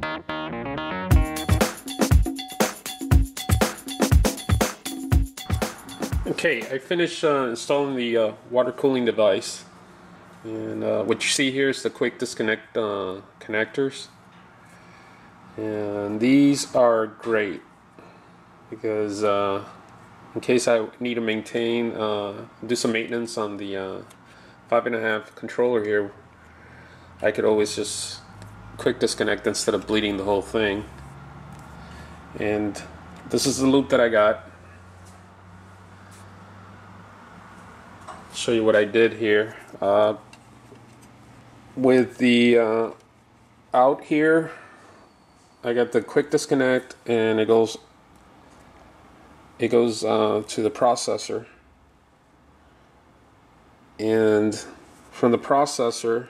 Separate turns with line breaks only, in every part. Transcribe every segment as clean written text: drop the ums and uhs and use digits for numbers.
Okay, I finished installing the water cooling device, and what you see here is the quick disconnect connectors, and these are great because in case I need to maintain, do some maintenance on the 5.5 controller here, I could always just quick disconnect instead of bleeding the whole thing. And this is the loop that I got. Show you what I did here with the out here. I got the quick disconnect, and it goes to the processor, and from the processor,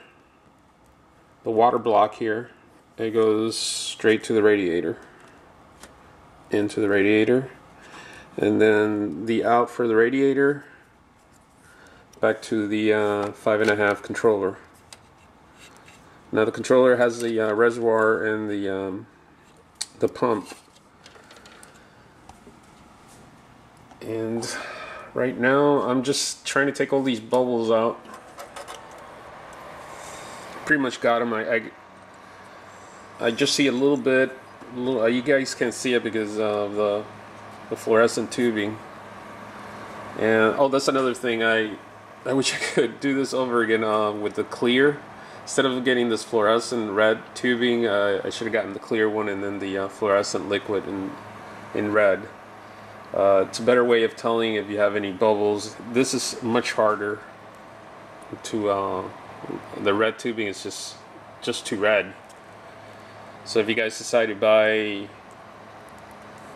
the water block here, it goes straight to the radiator, into the radiator, and then the out for the radiator back to the 5.5 controller. Now the controller has the reservoir and the pump, and right now I'm just trying to take all these bubbles out. Pretty much got them. I just see a little bit. You guys can't see it because of the fluorescent tubing. And oh, that's another thing. I wish I could do this over again with the clear. Instead of getting this fluorescent red tubing, I should have gotten the clear one and then the fluorescent liquid in red. It's a better way of telling if you have any bubbles. This is much harder to. The red tubing is just too red. So if you guys decide to buy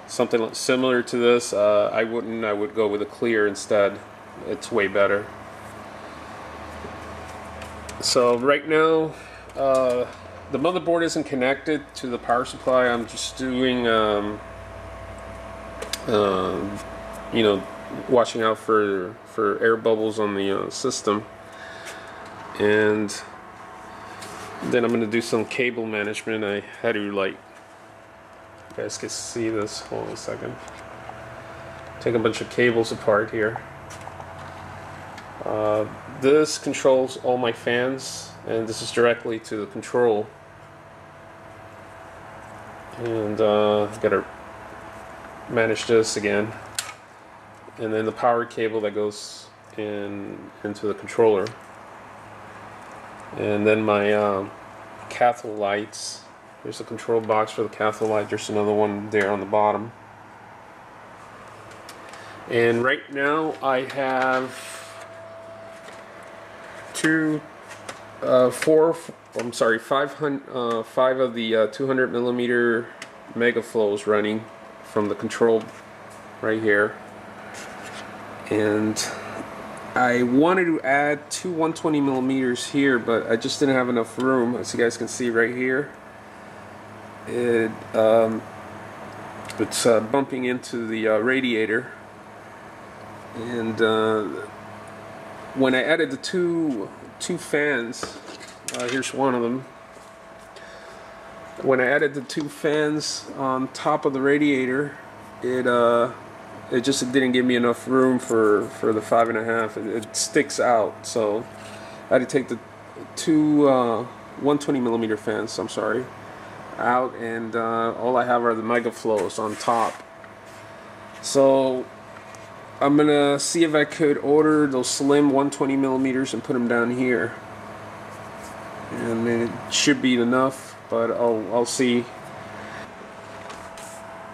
something similar to this, I wouldn't. I would go with a clear instead. It's way better. So right now, the motherboard isn't connected to the power supply. I'm just doing, you know, watching out for air bubbles on the system, and then I'm going to do some cable management. I had to, like, you guys can see this. Hold on a second. Take a bunch of cables apart here. This controls all my fans, and this is directly to the control. And gotta manage this again, and then the power cable that goes into the controller, and then my cathode lights. There's a control box for the cathode light. There's another one there on the bottom. And right now I have five of the 200 millimeter mega flows running from the control right here, and I wanted to add two 120 millimeters here, but I just didn't have enough room. As you guys can see right here, it's bumping into the radiator, and when I added the two fans, here's one of them. When I added the two fans on top of the radiator, it just didn't give me enough room for the 5.5. It sticks out, so I had to take the two 120 millimeter fans, I'm sorry, out, and all I have are the mega flows on top. So I'm gonna see if I could order those slim 120 millimeters and put them down here, and it should be enough, but I'll see.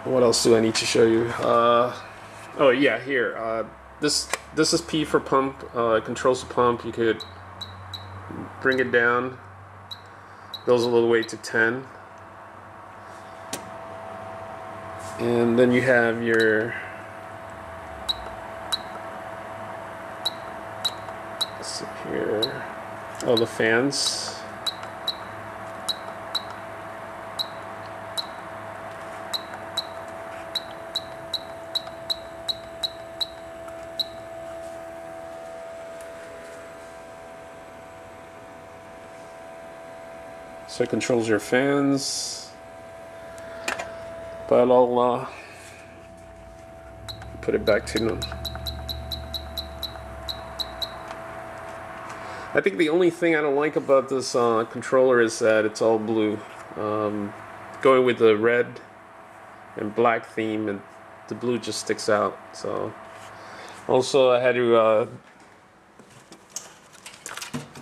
What else do I need to show you? Oh yeah, here. This is P for pump. It controls the pump. You could bring it down. Goes a little way to 10, and then you have your. Here, oh, the fans. So it controls your fans. But I'll put it back to them. I think the only thing I don't like about this controller is that it's all blue. Going with the red and black theme, and the blue just sticks out. So also I had to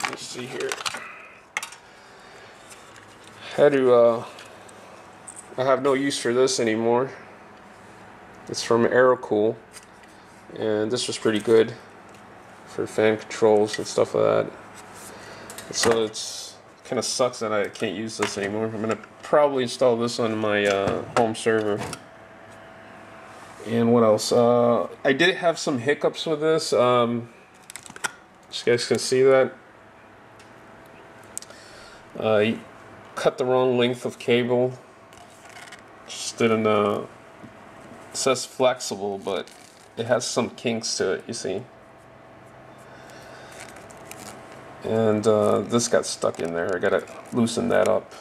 let's see here. I have no use for this anymore. It's from Aerocool, and this was pretty good for fan controls and stuff like that. So it's kind of sucks that I can't use this anymore. I'm gonna probably install this on my home server. And what else? I did have some hiccups with this. You guys can see that. I cut the wrong length of cable. Just didn't. It says flexible, but it has some kinks to it. You see. And this got stuck in there. I gotta loosen that up.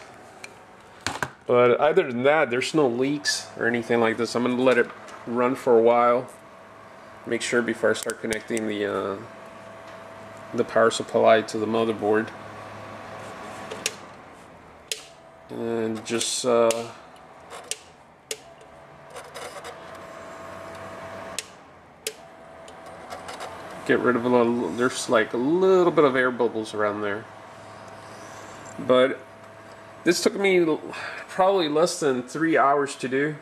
But other than that, there's no leaks or anything like this. I'm gonna let it run for a while. Make sure before I start connecting the power supply to the motherboard. And just get rid of a little, there's like a little bit of air bubbles around there. But this took me probably less than 3 hours to do,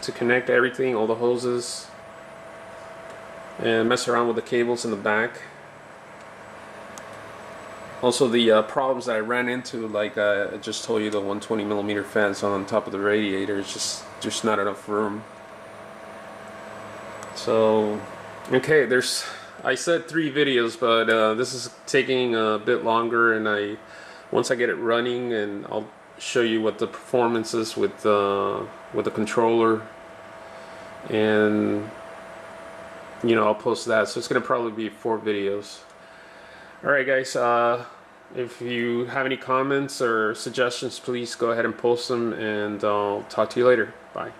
to connect everything, all the hoses, and mess around with the cables in the back. Also the problems that I ran into, like I just told you, the 120mm fans on top of the radiator, is just not enough room. So, okay, I said 3 videos, but this is taking a bit longer, and once I get it running, and I'll show you what the performance is with the controller, and you know, I'll post that. So it's gonna probably be 4 videos. Alright guys, if you have any comments or suggestions, please go ahead and post them, and I'll talk to you later. Bye.